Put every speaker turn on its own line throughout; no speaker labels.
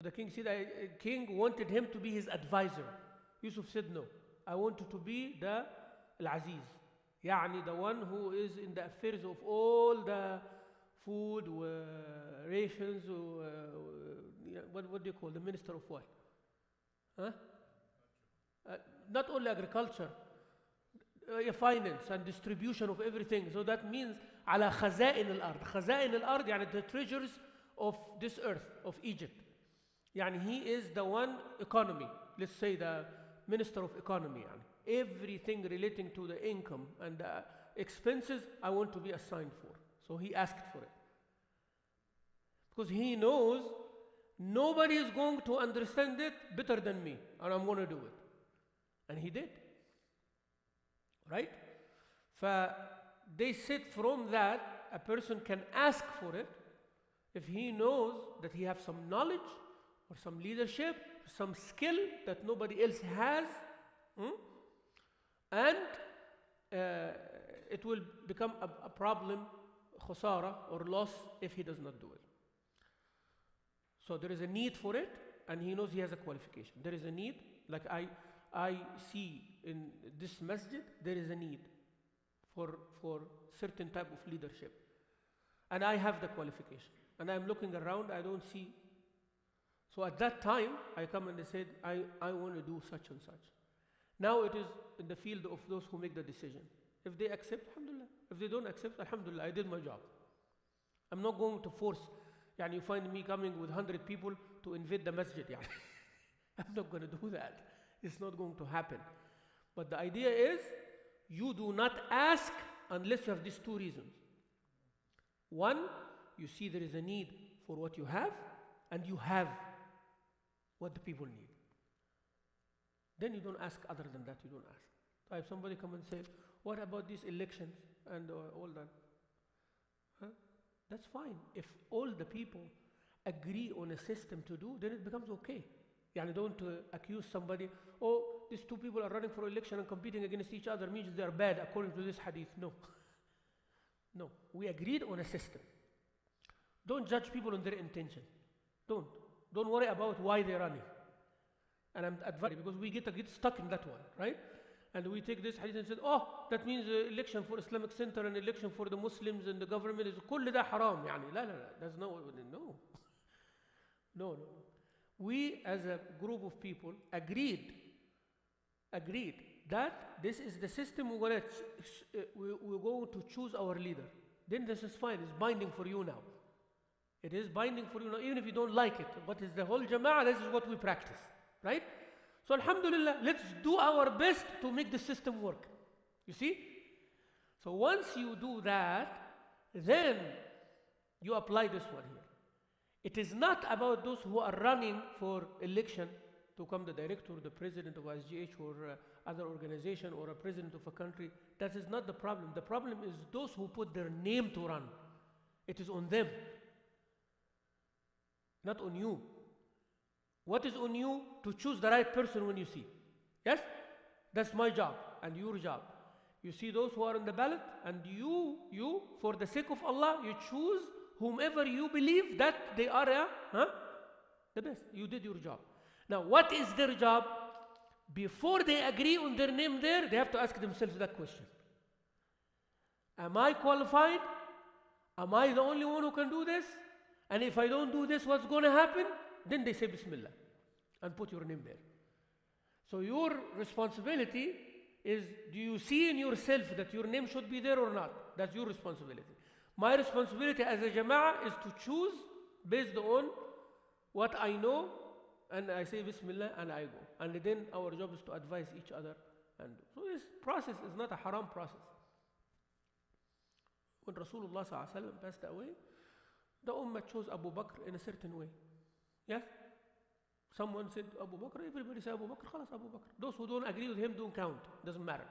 The king said, king wanted him to be his advisor. Yusuf said, no, I wanted to be the Al-Aziz. يعني the one who is in the affairs of all the food, rations, what do you call the minister of what? Huh? Not only agriculture, finance and distribution of everything. So that means على خزائن الأرض. خزائن الأرض يعني the treasures of this earth, of Egypt. يعني he is the one economy. Let's say the minister of economy. يعني everything relating to the income and the expenses I want to be assigned for. So he asked for it. Because he knows nobody is going to understand it better than me, and I'm going to do it. And he did. Right? They said from that, a person can ask for it if he knows that he has some knowledge or some leadership, some skill that nobody else has, and it will become a problem, khusara or loss, if he does not do it. So there is a need for it, and he knows he has a qualification. There is a need, like I see in this masjid, there is a need for certain type of leadership. And I have the qualification. And I'm looking around, I don't see. So at that time, I come and they said, I want to do such and such. Now it is in the field of those who make the decision. If they accept, alhamdulillah. If they don't accept, alhamdulillah, I did my job. I'm not going to force. Yani you find me coming with 100 people to invade the masjid. Yani. I'm not going to do that. It's not going to happen. But the idea is, you do not ask unless you have these two reasons. One, you see there is a need for what you have, and you have what the people need. Then you don't ask other than that, you don't ask. So if somebody come and say, what about these elections and all that? Huh? That's fine. If all the people agree on a system to do, then it becomes okay. Yani don't accuse somebody, oh, these two people are running for election and competing against each other, means they are bad according to this hadith. No. No. We agreed on a system. Don't judge people on their intention. Don't. Don't worry about why they're running. And I'm advising, because we get stuck in that one, right? And we take this hadith and say, oh, that means election for Islamic Center and election for the Muslims and the government is كل ده حرام. يعني لا لا لا. That's not what we no. No. We as a group of people agreed that this is the system we're going to choose our leader. Then this is fine. It's binding for you now. It is binding for you now, even if you don't like it. But it's the whole jama'ah, this is what we practice. Right? So alhamdulillah, let's do our best to make the system work. You see? So once you do that, then you apply this one here. It is not about those who are running for election to become the director, the president of SGH or other organization or a president of a country. That is not the problem. The problem is those who put their name to run. It is on them, not on you. What is on you? To choose the right person when you see. Yes? That's my job and your job. You see those who are on the ballot, and you, for the sake of Allah, you choose whomever you believe that they are the best. You did your job. Now, what is their job? Before they agree on their name there, they have to ask themselves that question. Am I qualified? Am I the only one who can do this? And if I don't do this, what's going to happen? Then they say Bismillah and put your name there. So your responsibility is, do you see in yourself that your name should be there or not? That's your responsibility. My responsibility as a jama'ah is to choose based on what I know, and I say Bismillah and I go. And then our job is to advise each other. And so this process is not a haram process. When Rasulullah ﷺ passed away, the Ummah chose Abu Bakr in a certain way. Yes? Someone said Abu Bakr, everybody said Abu Bakr, khalas Abu Bakr. Those who don't agree with him don't count. Doesn't matter.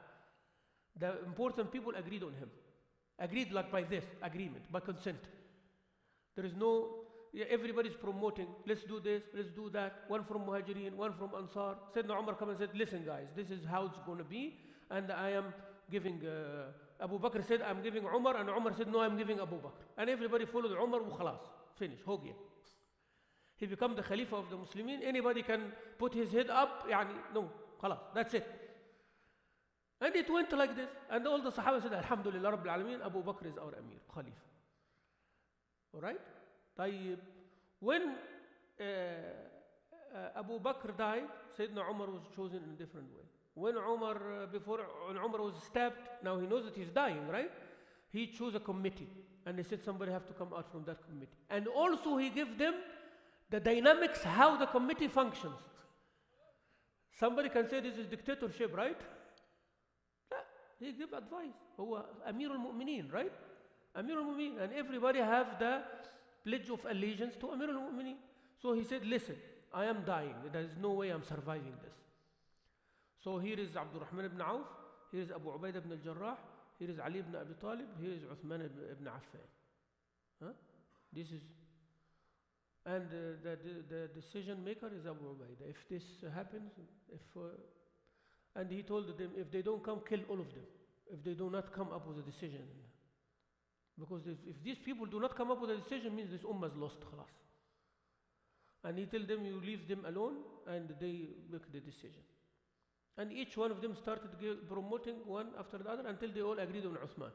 The important people agreed on him. Agreed like by this agreement, by consent. There is no, everybody's promoting, let's do this, let's do that. One from Muhajirin, one from Ansar. Sayyidina Umar come and said, listen guys, this is how it's going to be. And I am giving, Abu Bakr said, I'm giving Umar. And Umar said, no, I'm giving Abu Bakr. And everybody followed Umar, khalas. Finish, ho gaya. He become the Khalifa of the Muslimin. Anybody can put his head up, no, خلاص, that's it. And it went like this. And all the Sahaba said, Alhamdulillah Rabbil Alameen, Abu Bakr is our Amir, Khalifa. Alright? طيب, when Abu Bakr died, Sayyidina Umar was chosen in a different way. When Umar was stabbed, now he knows that he's dying, right? He chose a committee. And they said somebody have to come out from that committee. And also he gave them the dynamics, how the committee functions. Somebody can say this is dictatorship, right? No, he give advice. هو Amir al-Mu'mineen, right? Amir al-Mu'mineen. And everybody have the pledge of allegiance to Amir al-Mu'mineen. So he said, listen, I am dying. There is no way I'm surviving this. So here is Abdul Rahman ibn Auf, here is Abu Ubaidah ibn al-Jarrah, here is Ali ibn Abi Talib, here is Uthman ibn Affan. Huh? This is, and the decision maker is Abu Ubaidah. If this happens, and he told them, if they don't come, kill all of them. If they do not come up with a decision. Because if these people do not come up with a decision, means this ummah is lost, khalas. And he told them, you leave them alone, and they make the decision. And each one of them started promoting one after the other until they all agreed on Uthman.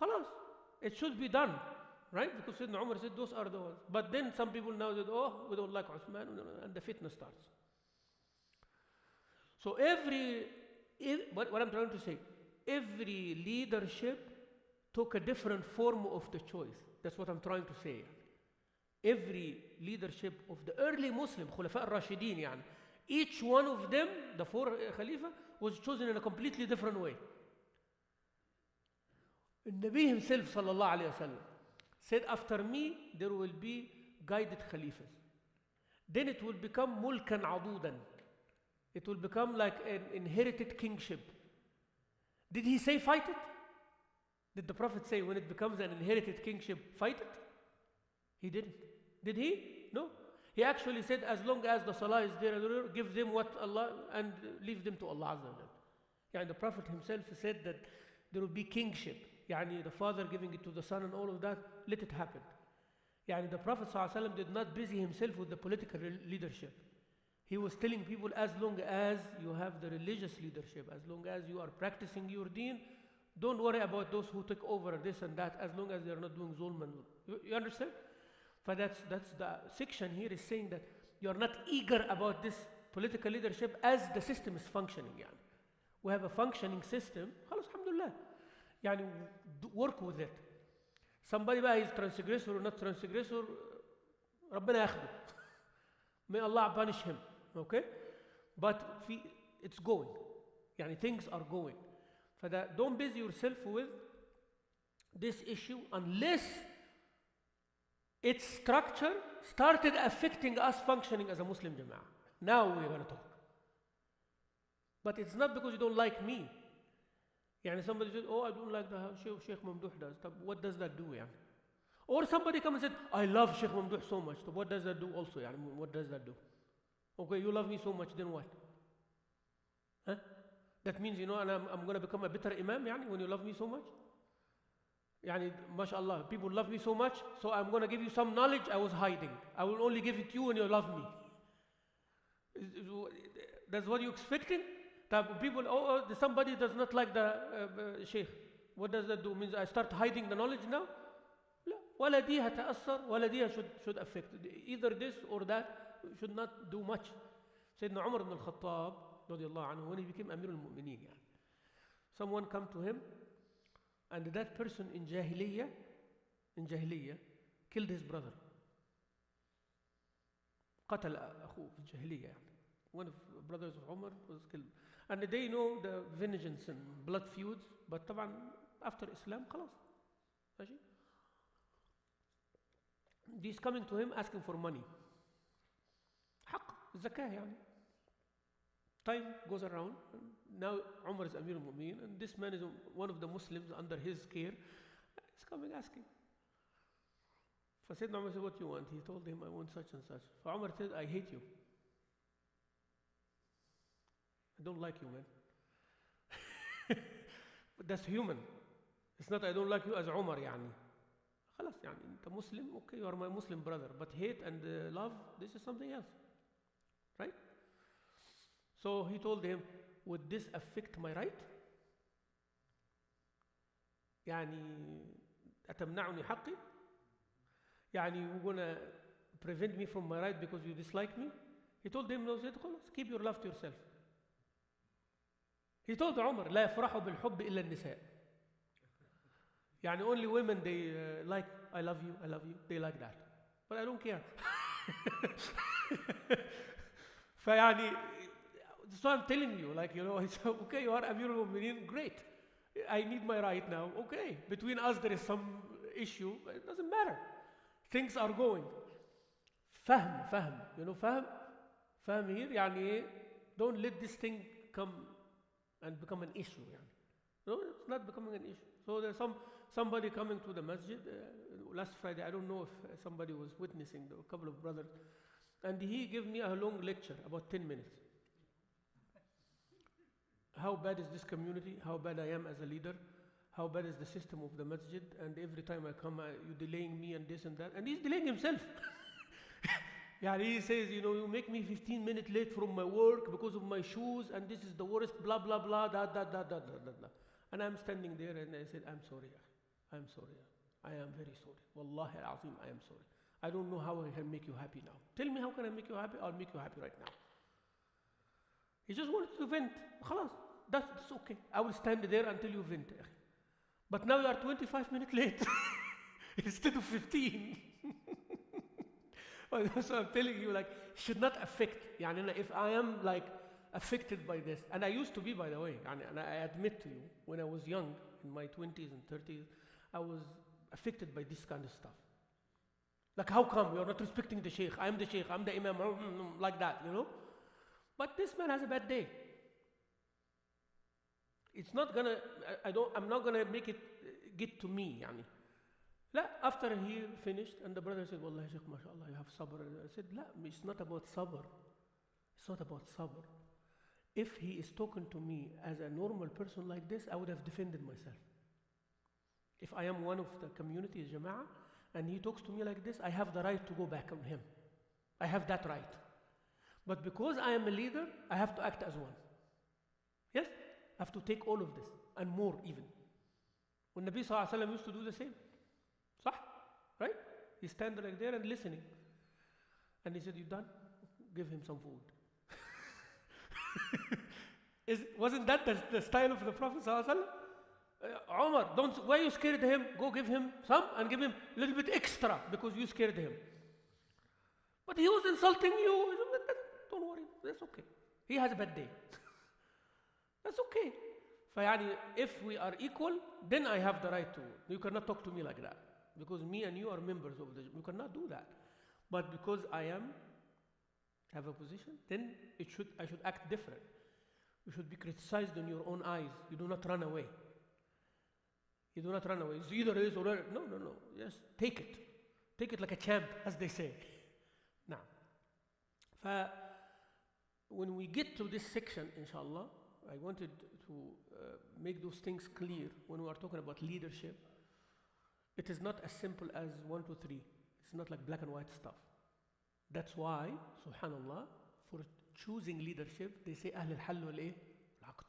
Khalas, it should be done, right? Because Sayyidina Umar said those are the ones. But then some people now said, oh, we don't like Uthman, and the fitna starts. So what I'm trying to say, every leadership took a different form of the choice. That's what I'm trying to say. Every leadership of the early Muslim, Khulafa al-Rashideen, each one of them, the four Khalifa, was chosen in a completely different way. The Nabi himself, sallallahu alayhi wa sallam, said, after me, there will be guided Khalifas. Then it will become mulkan adudan. It will become like an inherited kingship. Did he say fight it? Did the Prophet say when it becomes an inherited kingship, fight it? He didn't. Did he? No. He actually said, as long as the salah is there, give them what Allah, and leave them to Allah Azza wa Jal. The Prophet himself said that there will be kingship. The father giving it to the son and all of that, let it happen. The Prophet ﷺ did not busy himself with the political leadership. He was telling people, as long as you have the religious leadership, as long as you are practicing your deen, don't worry about those who take over this and that, as long as they are not doing zulm. You understand? But that's the section here is saying that you are not eager about this political leadership as the system is functioning. We have a functioning system. خلاص, alhamdulillah. Work with it. Somebody is transgressor or not transgressor, ربنا ياخده. May Allah punish him. Okay? But it's going. Things are going. Don't busy yourself with this issue unless its structure started affecting us functioning as a Muslim Jama'ah. Now we're going to talk. But it's not because you don't like me. Somebody says, oh, I don't like how Sheikh Mamdouh does. What does that do? Or somebody comes and says, I love Sheikh Mamdouh so much. What does that do also? What does that do? Okay, you love me so much, then what? Huh? That means, and I'm going to become a bitter imam, when you love me so much? MashaAllah, people love me so much, so I'm going to give you some knowledge I was hiding. I will only give it to you when you love me. That's what you're expecting? People, somebody does not like the sheikh. What does that do? Means I start hiding the knowledge now? لا. ولا دي هتأثر ولا دي should affect. Either this or that should not do much. Sayyidina Umar ibn al-Khattab, when he became Amir al-Mu'mineen, someone come to him, and that person in Jahiliyyah killed his brother. قتل أخوه في الجاهلية. One of the brothers of Umar was killed. And they know the vengeance and blood feuds, but طبعا after Islam, خلاص. ماشي? He's coming to him asking for money. حق, zakah Time goes around. Now Umar is Amir al-Mu'mineen, and this man is one of the Muslims under his care. He's coming asking. Sayyidina Umar said, what do you want? He told him, I want such and such. Umar said, I hate you. I don't like you, man. But that's human. It's not I don't like you as Umar, خلاص يعني أنت Muslim, okay, you are my Muslim brother, but hate and love, this is something else, right? So he told him, would this affect my right? يعني أتمنعني حقي؟ يعني you're gonna prevent me from my right because you dislike me? He told him, no, said, خلاص, keep your love to yourself. He told عمر, لا يفرحوا بالحب إلا النساء. يعني only women, they like, I love you, they like that. But I don't care. فيعني, so I'm telling you, like, you know, it's okay, you are Amir al-Mu'mineen, great. I need my right now, okay. Between us there is some issue, it doesn't matter. Things are going. فهم, you know, فهم here, يعني, don't let this thing come and become an issue. يعني. No, it's not becoming an issue. So there's somebody coming to the masjid last Friday. I don't know if somebody was witnessing, a couple of brothers, and he gave me a long lecture, about 10 minutes. How bad is this community? How bad I am as a leader? How bad is the system of the masjid? And every time I come, you're delaying me and this and that. And he's delaying himself. Yeah, he says, you know, you make me 15 minutes late from my work because of my shoes, and this is the worst, blah, blah, blah, da. And I'm standing there and I said, I'm sorry. I am very sorry. Wallahi al-azim, I am sorry. I don't know how I can make you happy now. Tell me how can I make you happy? I'll make you happy right now. He just wanted to vent. خلاص, that's okay. I will stand there until you vent. But now you are 25 minutes late instead of 15. So I'm telling you, like, it should not affect. يعني, if I am like affected by this, and I used to be, by the way, and I admit to you, when I was young, in my 20s and 30s, I was affected by this kind of stuff. Like, how come you're not respecting the sheikh? I'm the sheikh, I'm the imam, like that, you know? But this man has a bad day. It's not gonna, I'm not gonna make it get to me, يعني. لا, after he finished, and the brother said, Wallahi Shaykh, mashallah, you have sabr. I said, لا, it's not about sabr. It's not about sabr. If he is talking to me as a normal person like this, I would have defended myself. If I am one of the community, Jama'ah, and he talks to me like this, I have the right to go back on him. I have that right. But because I am a leader, I have to act as one. Yes? I have to take all of this, and more even. When Nabi Sallallahu Alaihi Wasallam used to do the same. صح? Right? He stand like there and listening. And he said, you done? Give him some food. Wasn't that the style of the Prophet Sallallahu Alaihi Wasallam? Umar, why you scared him? Go give him some and give him a little bit extra because you scared him. But he was insulting you. Don't worry, that's okay. He has a bad day. That's okay. فيعني, if we are equal, then I have the right to. You cannot talk to me like that. Because me and you are members of the. You cannot do that. But because I have a position, then I should act different. You should be criticized in your own eyes. You do not run away. You do not run away. It's either this or that. No. Just take it. Take it like a champ, as they say. Now, when we get to this section, inshallah, I wanted to make those things clear when we are talking about leadership. It is not as simple as 1, 2, 3. It's not like black and white stuff. That's why, subhanallah, for choosing leadership, they say أهل الحل والإيه؟ العقد.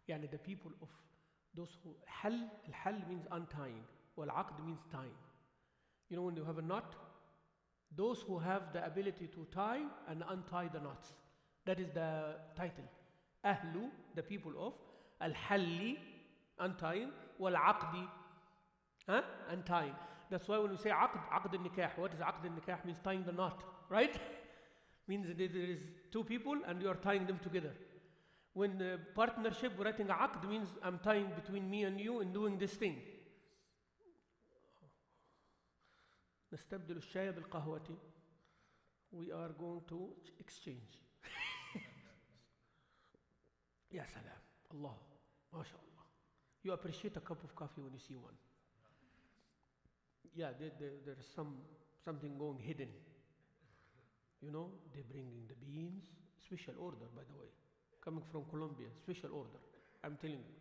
يعني the people of those who الحل means untying, والعقد means tying. You know, when you have a knot, those who have the ability to tie and untie the knots. That is the title. أهل, the people of الحل, untying, والعقد, untying. That's why when we say عقد النكاح, what is عقد النكاح? Means tying the knot, right? Means that there is two people and you are tying them together. When partnership, writing عقد means I'm tying between me and you in doing this thing. نستبدل الشاي بالقهوة. We are going to exchange. Ya salam. Allah. MashaAllah. You appreciate a cup of coffee when you see one. Yeah, there's something going hidden. You know, they're bringing the beans, special order, by the way. Coming from Colombia, special order. I'm telling you.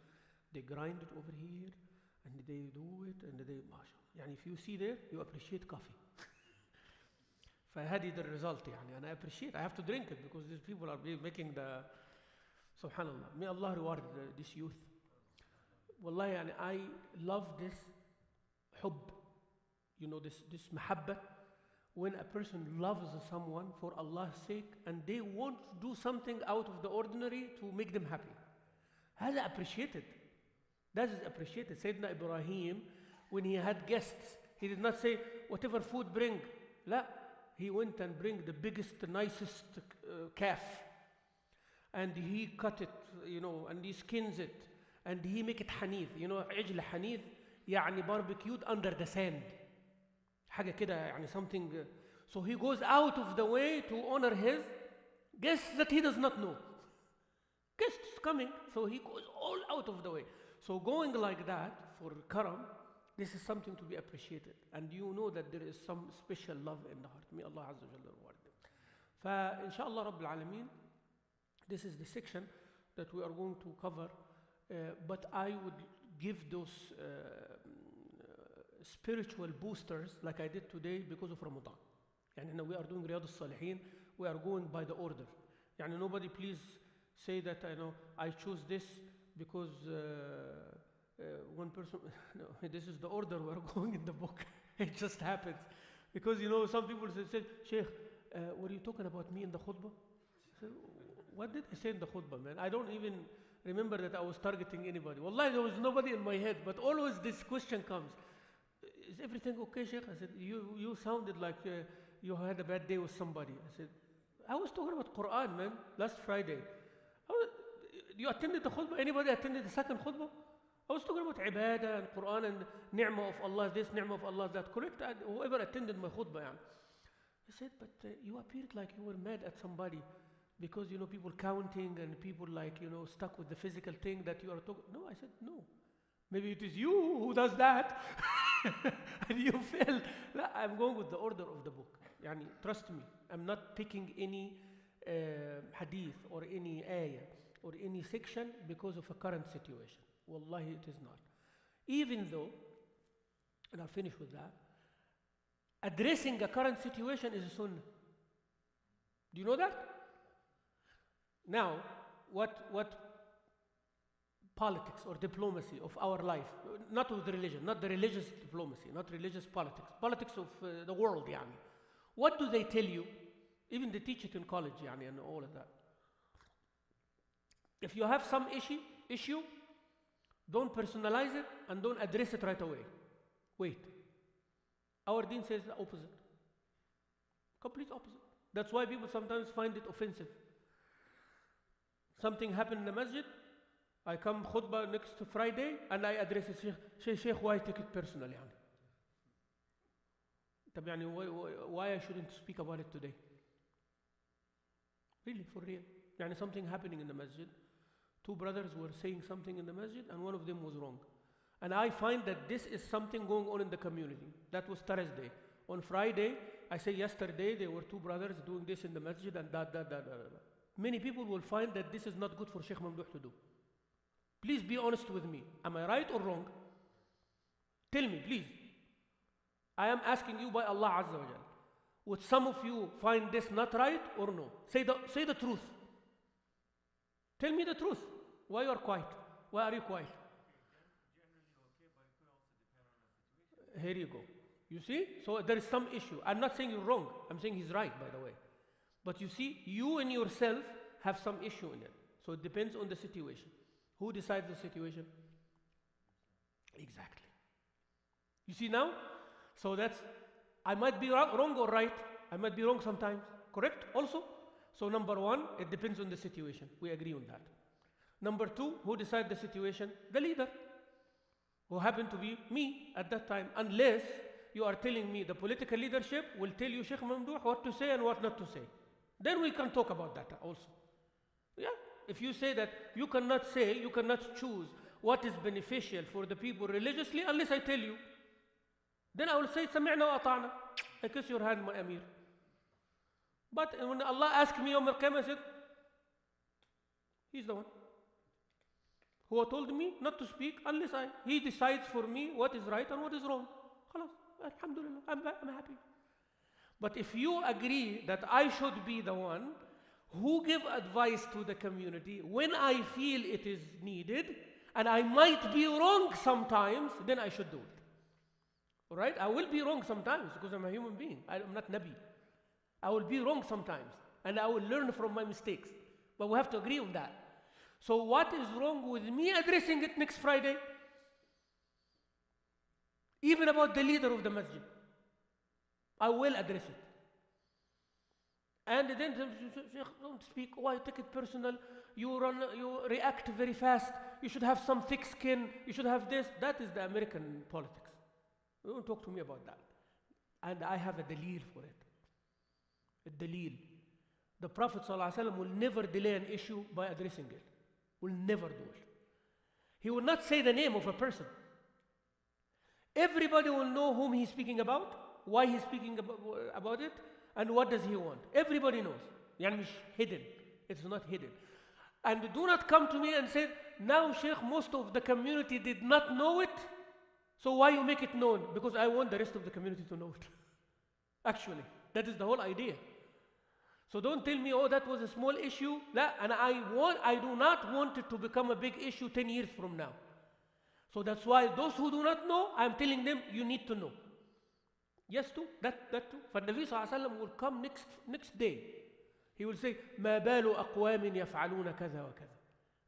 They grind it over here, And they do it, and they, mashallah. يعني if you see there, you appreciate coffee. فهذه the result يعني, and I appreciate, I have to drink it because these people are making the, subhanallah, may Allah reward this youth. Wallahi, يعني I love this حب, you know, this mahabba, when a person loves someone for Allah's sake and they want to do something out of the ordinary to make them happy. هذا appreciated. That is appreciated. Sayyidina Ibrahim, when he had guests, he did not say, whatever food bring. لا, he went and bring the biggest, the nicest calf. And he cut it, you know, and he skins it. And he make it hanith. You know, عجل hanith, يعني barbecued under the sand. حاجة كده, يعني something. So he goes out of the way to honor his guests that he does not know. Guests coming, so he goes all out of the way. So going like that for karam, this is something to be appreciated. And you know that there is some special love in the heart. May Allah Azza wa Jalla reward them. فإنشاء Rabbil Alameen, this is the section that we are going to cover. But I would give those spiritual boosters like I did today because of Ramadan. يعني we are doing Riyadh al-Salihin, we are going by the order. يعني nobody please say that I choose this because one person, no, this is the order we are going in the book. It just happens. Because some people say, Sheikh, were you talking about me in the khutbah? I said, what did I say in the khutbah, man? I don't even remember that I was targeting anybody. Wallahi, there was nobody in my head, but always this question comes. Is everything okay, Sheikh? I said, you sounded like you had a bad day with somebody. I said, I was talking about Quran, man, last Friday. You attended the khutbah? Anybody attended the second khutbah? I was talking about ibadah and Quran and ni'mah of Allah this, ni'mah of Allah that. Correct? Whoever attended my khutbah. I said, but you appeared like you were mad at somebody because, people counting and people like, stuck with the physical thing that you are talking. No, I said, no. Maybe it is you who does that. And you fail. No, I'm going with the order of the book. Yani, trust me, I'm not picking any hadith or any ayah or any section because of a current situation. Wallahi, it is not. Even though, and I'll finish with that, addressing a current situation is a sunnah. Do you know that? Now, what politics or diplomacy of our life, not with religion, not the religious diplomacy, not religious politics, politics of the world, yani. What do they tell you? Even they teach it in college, yani, and all of that. If you have some issue, don't personalize it and don't address it right away. Wait. Our deen says the opposite. Complete opposite. That's why people sometimes find it offensive. Something happened in the masjid, I come khutbah next Friday and I address it, Sheikh, why take it personal? Why I shouldn't speak about it today? Really, for real. Something happening in the masjid. Two brothers were saying something in the masjid and one of them was wrong. And I find that this is something going on in the community. That was Thursday. On Friday, I say yesterday there were two brothers doing this in the masjid and that. Many people will find that this is not good for Sheikh Mamdouh to do. Please be honest with me. Am I right or wrong? Tell me, please. I am asking you by Allah Azza wa Jal. Would some of you find this not right or no? Say the truth. Tell me the truth. Why you are quiet? Why are you quiet? Here you go. You see? So there is some issue. I'm not saying you're wrong. I'm saying he's right, by the way. But you see, you and yourself have some issue in it. So it depends on the situation. Who decides the situation? Exactly. You see now? So I might be wrong or right. I might be wrong sometimes. Correct? Also? So number one, it depends on the situation. We agree on that. Number two, who decides the situation? The leader, who happened to be me at that time. Unless you are telling me the political leadership will tell you, Sheikh Mamdouh, what to say and what not to say. Then we can talk about that also. Yeah? If you say that you cannot choose what is beneficial for the people religiously unless I tell you, then I will say, سمعنا وأطعنا. I kiss your hand, my Amir. But when Allah asked me Yawm al-Qiyamah, I said, he's the one. who told me not to speak unless he decides for me what is right and what is wrong. خلاص, alhamdulillah, I'm happy. But if you agree that I should be the one who give advice to the community when I feel it is needed, and I might be wrong sometimes, then I should do it. All right? I will be wrong sometimes because I'm a human being. I'm not Nabi. I will be wrong sometimes, and I will learn from my mistakes. But we have to agree on that. So what is wrong with me addressing it next Friday? Even about the leader of the masjid, I will address it. And then, Sheikh, don't speak. Why take it personal? You react very fast. You should have some thick skin. You should have this. That is the American politics. Don't talk to me about that. And I have a dalil for it. A dalil. The Prophet ﷺ will never delay an issue by addressing it. Will never do it. He will not say the name of a person. Everybody will know whom he's speaking about, why he's speaking about it, and what does he want. Everybody knows. يعني مش hidden. It's not hidden. And do not come to me and say, now Sheikh, most of the community did not know it, so why you make it known? Because I want the rest of the community to know it. Actually, that is the whole idea. So don't tell me, oh, that was a small issue. And I do not want it to become a big issue 10 years from now. So that's why those who do not know, I'm telling them, you need to know. Yes, too, that too. For Nabi sallallahu alaihi wasallam will come next day. He will say, ما بال أقوام يفعلون كذا وكذا.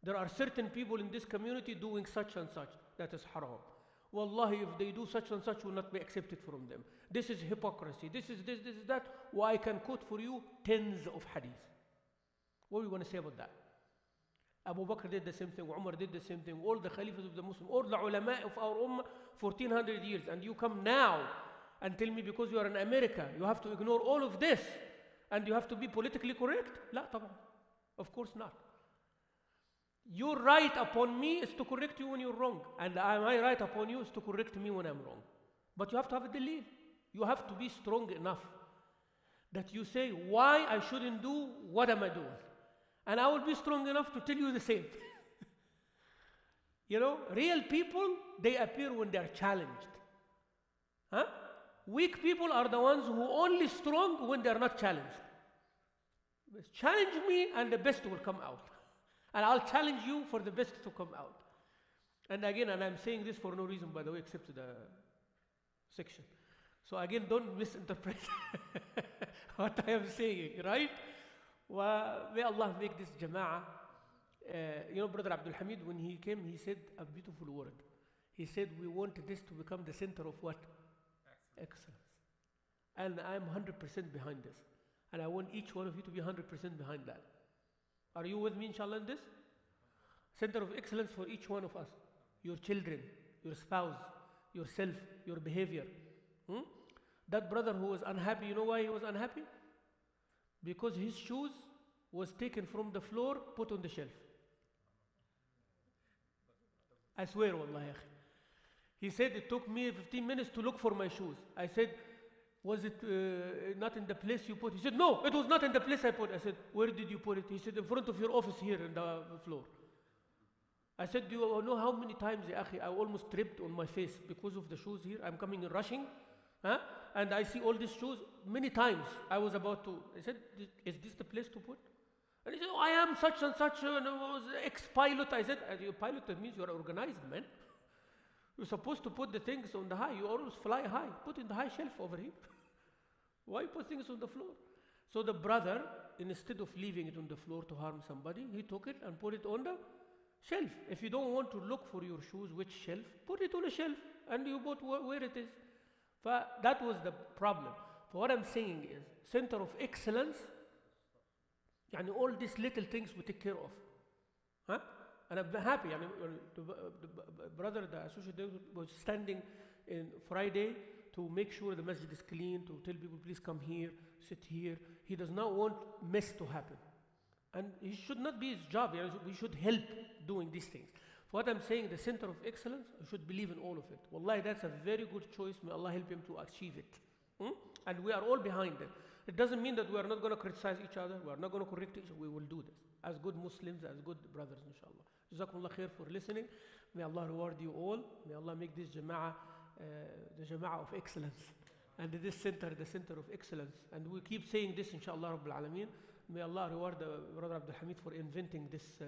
There are certain people in this community doing such and such. That is haram. Wallahi, if they do such and such, will not be accepted from them. This is hypocrisy. This is that. Well, I can quote for you tens of hadith. What do you want to say about that? Abu Bakr did the same thing. Umar did the same thing. All the Khalifas of the Muslims, all the ulama of our ummah, 1400 years. And you come now and tell me because you are in America, you have to ignore all of this and you have to be politically correct? لا طبعا. Of course not. Your right upon me is to correct you when you're wrong. And my right upon you is to correct me when I'm wrong. But you have to have a dalil. You have to be strong enough that you say why I shouldn't do what am I doing. And I will be strong enough to tell you the same. You know, real people, they appear when they are challenged. Huh? Weak people are the ones who only strong when they are not challenged. Challenge me and the best will come out. And I'll challenge you for the best to come out. And again, and I'm saying this for no reason, by the way, except the section. So again, don't misinterpret what I am saying, right? May Allah make this jama'ah. You know, Brother Abdul Hamid, when he came, he said a beautiful word. He said, we want this to become the center of what? Excellence. And I'm 100% behind this. And I want each one of you to be 100% behind that. Are you with me, inshallah, in this? Center of excellence for each one of us. Your children, your spouse, yourself, your behavior. That brother who was unhappy, you know why he was unhappy? Because his shoes was taken from the floor, put on the shelf. I swear, wallahi. He said, it took me 15 minutes to look for my shoes. I said, was it not in the place you put? He said, no, it was not in the place I put. I said, where did you put it? He said, in front of your office here in the floor. I said, do you know how many times, I almost tripped on my face because of the shoes here? I'm coming and rushing. Huh? And I see all these shoes. Many times I was about to, I said, is this the place to put? And he said, oh, I am such and such, and I was ex-pilot. I said, you pilot, that means you are organized, man. You're supposed to put the things on the high. You always fly high. Put in the high shelf over here. Why put things on the floor? So the brother, instead of leaving it on the floor to harm somebody, he took it and put it on the shelf. If you don't want to look for your shoes, which shelf, put it on a shelf and you put where it is. But that was the problem. For what I'm saying is, center of excellence, and all these little things we take care of. Huh? And I'm happy. I mean, the brother, the associate was standing in Friday to make sure the masjid is clean, to tell people, please come here, sit here. He does not want mess to happen. And it should not be his job. You know, we should help doing these things. For what I'm saying, the center of excellence, you should believe in all of it. Wallahi, that's a very good choice. May Allah help him to achieve it. And we are all behind it. It doesn't mean that we are not going to criticize each other. We are not going to correct each other. We will do this as good Muslims, as good brothers, inshallah. Jazakumullah khair for listening. May Allah reward you all. May Allah make this jama'ah the jama'ah of excellence. And this center, the center of excellence. And we keep saying this, inshallah Rabbil Alameen. May Allah reward Brother Abdul Hamid for inventing this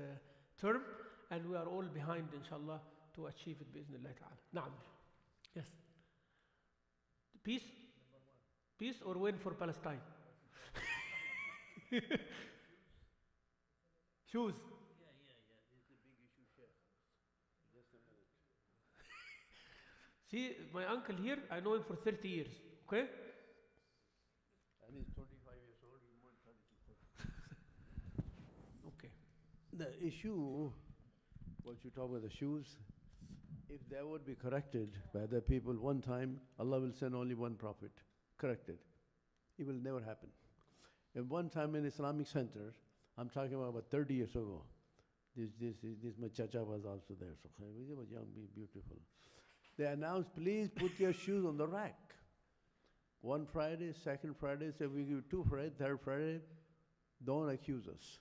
term. And we are all behind, inshallah, to achieve it, bi'idhnillah ta'ala. Na'am. Yes. Peace? Peace or win for Palestine? Shoes.
It's a big issue, Sheikh. Just a minute.
See, my uncle here, I know him for 30 years. Okay?
And he's 25 years old, he's more than 32.
Okay.
The issue, what you talk about the shoes, if they would be corrected by the people one time, Allah will send only one prophet. Corrected. It will never happen. If one time in Islamic center, I'm talking about 30 years ago, this my chacha was also there. So he was young, beautiful. They announced, please put your shoes on the rack. One Friday, second Friday, say we give 2 Friday, third Friday, don't accuse us.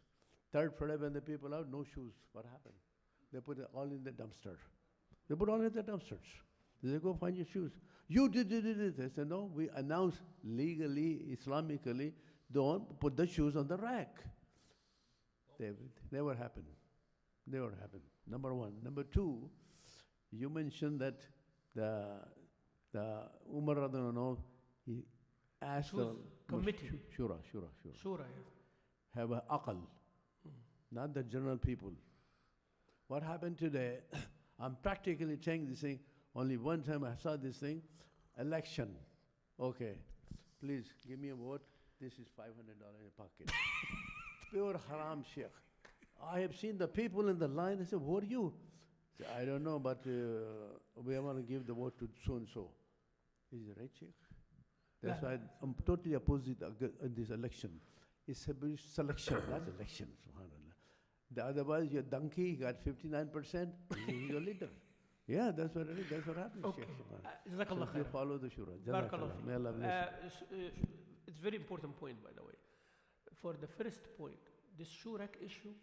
Third Friday, when the people out, no shoes. What happened? They put it all in the dumpster. They put all in the dumpsters. They say, go find your shoes. You did it. They said, no, we announced legally, Islamically, don't put the shoes on the rack. Never happened. Never happened. Number one. Number two, you mentioned that the Umar radhiyallahu anhu, he asked the
committee.
Shura.
Shura, yeah.
Have a aql, not the general people. What happened today, I'm practically saying this thing, only one time I saw this thing, election. Okay, please give me a vote. This is $500 in a pocket. Pure haram, Sheikh. I have seen the people in the line, they say, who are you? I say, I don't know, but we want to give the vote to so-and-so. Is it right, Sheikh? That's why I'm totally opposite this election. It's a selection, not election, subhanAllah. Otherwise, your donkey got 59%, he's your leader. Yeah, that's what it is. That's what happens.
Okay.
So you follow the shura.
Barakallah.
May Allah bless you.
It's a very important point, by the way. For the first point, this shurak issue,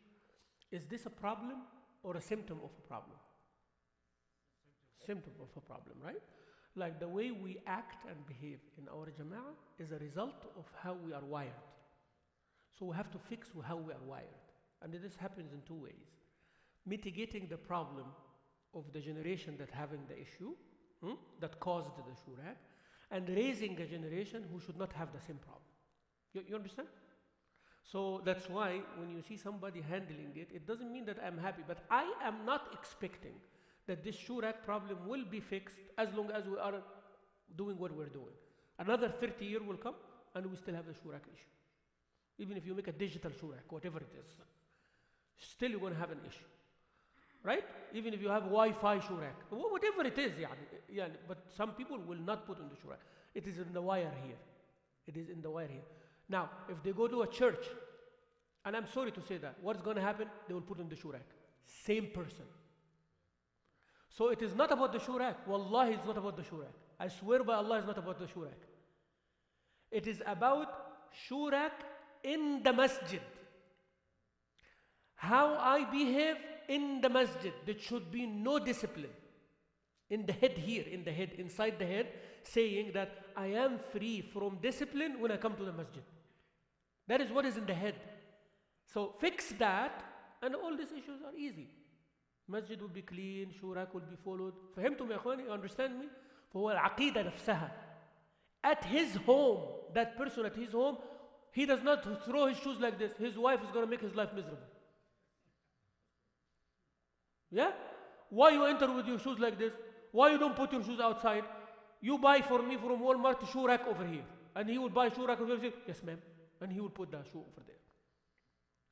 is this a problem or a symptom of a problem? Symptom of a problem, right? Like the way we act and behave in our jama'ah is a result of how we are wired. So we have to fix how we are wired. And this happens in 2 ways. Mitigating the problem of the generation that having the issue, that caused the shurak, and raising a generation who should not have the same problem. You understand? So that's why when you see somebody handling it, it doesn't mean that I'm happy, but I am not expecting that this shurak problem will be fixed as long as we are doing what we're doing. Another 30 years will come and we still have the shurak issue. Even if you make a digital shurak, whatever it is, still you're going to have an issue. Right? Even if you have Wi-Fi shurak, whatever it is, but some people will not put on the shurak. It is in the wire here. It is in the wire here. Now, if they go to a church, and I'm sorry to say that, what's going to happen? They will put on the shurak. Same person. So it is not about the shurak. Wallahi, it's not about the shurak. I swear by Allah, it's not about the shurak. It is about shurak in the masjid. How I behave in the masjid. There should be no discipline. In the head here, in the head, inside the head, saying that I am free from discipline when I come to the masjid. That is what is in the head. So fix that, and all these issues are easy. Masjid will be clean, shurak will be followed. فهمتم يا إخواني? You understand me? فهو العقيدة نفسها. At his home, that person at his home, he does not throw his shoes like this. His wife is going to make his life miserable. Yeah? Why you enter with your shoes like this? Why you don't put your shoes outside? You buy for me from Walmart shurak over here. And he will buy shurak over here. Yes, ma'am. And he will put the shoe over there.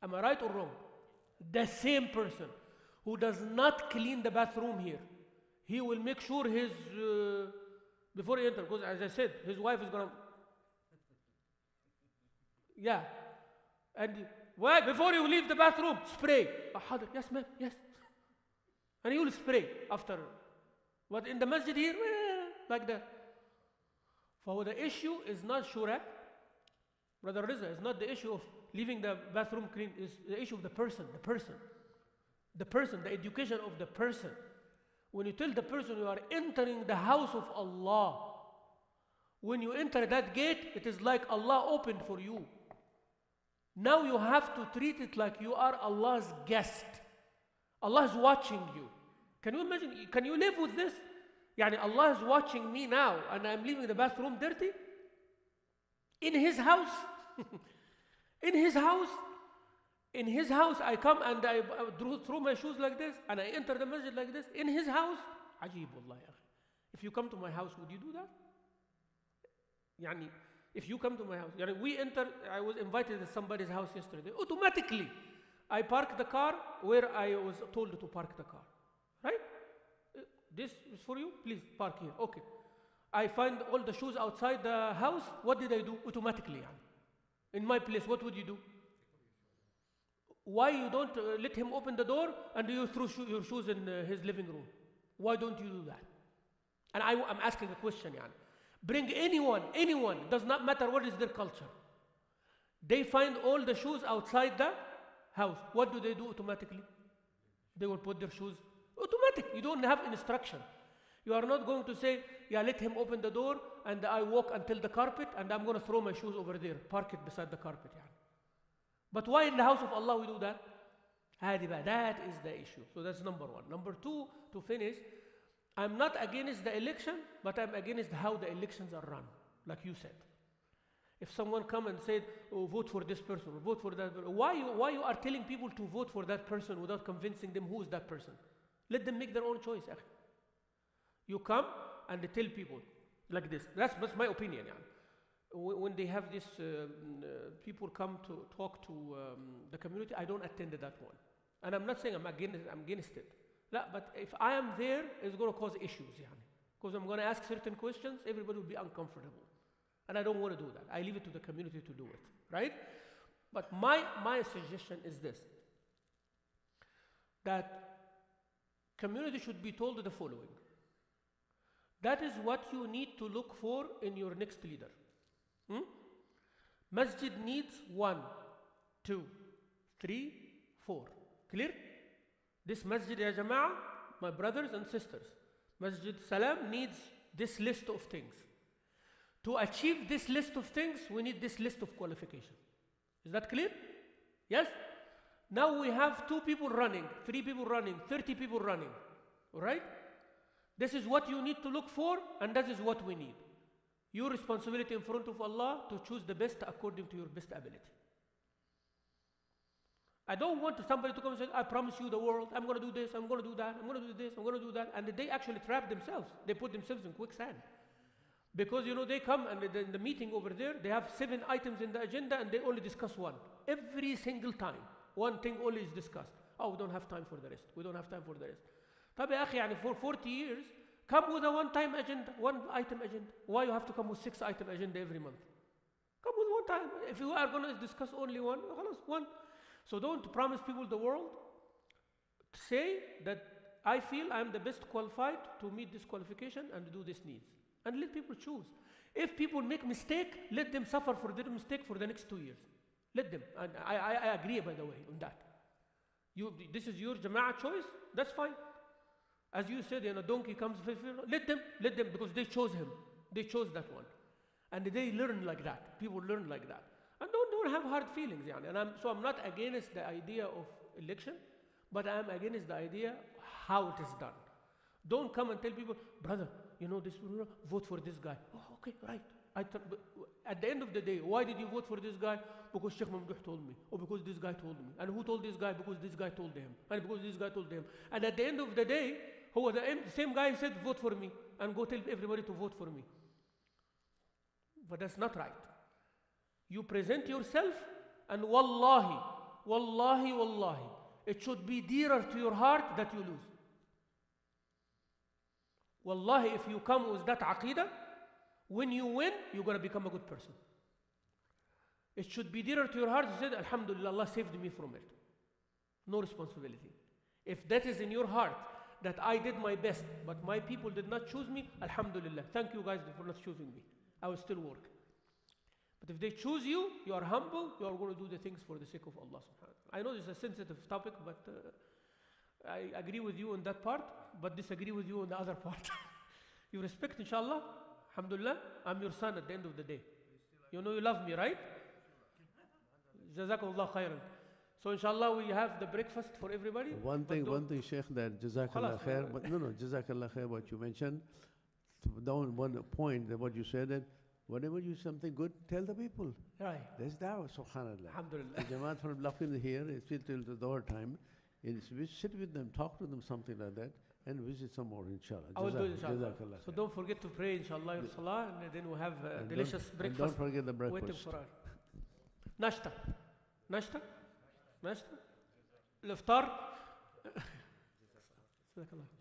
Am I right or wrong? The same person who does not clean the bathroom here, he will make sure his, before he enters, because as I said, his wife is going to, yeah. And why? Before you leave the bathroom, spray. Yes, ma'am, yes. And he will spray after. But in the masjid here, like that. For the issue is not shurak. Brother Riza, it's not the issue of leaving the bathroom clean. It's the issue of the person. The person, the education of the person. When you tell the person you are entering the house of Allah, when you enter that gate, it is like Allah opened for you. Now you have to treat it like you are Allah's guest. Allah is watching you. Can you imagine? Can you live with this? Yani Allah is watching me now and I'm leaving the bathroom dirty? In His house? In His house? In His house I come and I throw my shoes like this and I enter the masjid like this. In His house? Ajib wallah ya akhi. If you come to my house, would you do that? Yani, if you come to my house, yani we enter, I was invited to somebody's house yesterday. Automatically, I park the car where I was told to park the car. Right? This is for you, please park here. Okay. I find all the shoes outside the house. What did I do? Automatically. Yani. In my place, what would you do? Why you don't let him open the door and you throw your shoes in his living room? Why don't you do that? And I'm asking a question. Yani. Bring anyone, does not matter what is their culture. They find all the shoes outside the house. What do automatically? They will put their shoes automatic. You don't have instruction. You are not going to say, yeah, let him open the door and I walk until the carpet and I'm going to throw my shoes over there, park it beside the carpet. Yani. But why in the house of Allah we do that? That is the issue. So that's number one. Number two, to finish, I'm not against the election, but I'm against how the elections are run, like you said. If someone come and said, oh, vote for this person, vote for that person, why you are telling people to vote for that person without convincing them who is that person? Let them make their own choice. You come and they tell people like this. That's my opinion. When they have this, people come to talk to the community, I don't attend that one. And I'm not saying I'm against it. No, but if I am there, it's going to cause issues. Because I'm going to ask certain questions, everybody will be uncomfortable. And I don't want to do that. I leave it to the community to do it. Right? But my suggestion is this. That community should be told the following. That is what you need to look for in your next leader. Masjid needs 1, 2, 3, 4. Clear? This masjid, ya jama'ah, my brothers and sisters, Masjid Salam needs this list of things. To achieve this list of things, we need this list of qualifications. Is that clear? Yes? Now we have 2 people running, 3 people running, 30 people running. All right? This is what you need to look for, and that is what we need. Your responsibility in front of Allah to choose the best according to your best ability. I don't want somebody to come and say, I promise you the world, I'm going to do this, I'm going to do that, I'm going to do this, I'm going to do that. And they actually trap themselves. They put themselves in quicksand. Because, they come and in the meeting over there, they have 7 items in the agenda and they only discuss one. Every single time, one thing only is discussed. Oh, we don't have time for the rest. We don't have time for the rest. طب يا أخي, for 40 years, come with a one-time agenda, one-item agenda. Why you have to come with 6-item agenda every month? Come with one time. If you are going to discuss only one, one. So don't promise people the world. Say that I feel I'm the best qualified to meet this qualification and do this needs. And let people choose. If people make mistake, let them suffer for their mistake for the next 2 years. Let them. And I agree, by the way, on that. This is your jama'ah choice. That's fine. As you said, donkey comes, let them, because they chose him. They chose that one. And they learn like that. People learn like that. And don't have hard feelings. And I'm not against the idea of election, but I'm against the idea how it is done. Don't come and tell people, brother, this, vote for this guy. Oh, okay, right. At the end of the day, why did you vote for this guy? Because Sheikh Mamdouh told me. Or because this guy told me. And who told this guy? Because this guy told him. And because this guy told him. And at the end of the day, the same guy said, vote for me. And go tell everybody to vote for me. But that's not right. You present yourself, and wallahi, it should be dearer to your heart that you lose. Wallahi, if you come with that aqidah, when you win, you're going to become a good person. It should be dearer to your heart. You said, Alhamdulillah, Allah saved me from it. No responsibility. If that is in your heart, that I did my best, but my people did not choose me, Alhamdulillah. Thank you guys for not choosing me. I will still work. But if they choose you, you are humble, you are going to do the things for the sake of Allah subhanahu wa ta'ala. I know this is a sensitive topic, but I agree with you on that part, but disagree with you on the other part. You respect, inshallah? Alhamdulillah, I'm your son at the end of the day. You know you love me, right? Jazakallah khairan. So inshallah we have the breakfast for everybody.
One thing, Sheikh, that Jazakallah khair, but no, Jazakallah khair, what you mentioned, down one point that what you said, that whenever you something good, tell the people.
Right.
There's dawah, subhanallah.
Alhamdulillah.
The Jamaat from Lafin here, it's till the door time. We sit with them, talk to them, something like that, and visit some more, inshallah.
I will do it, inshallah.
Jazakallah
So
khair.
don't forget to pray, inshallah, your salah, and then we'll have
And
delicious
and
breakfast
don't forget the breakfast.
waiting for us. Nashta. Nashta? Nashta? Iftar? Jazakallah.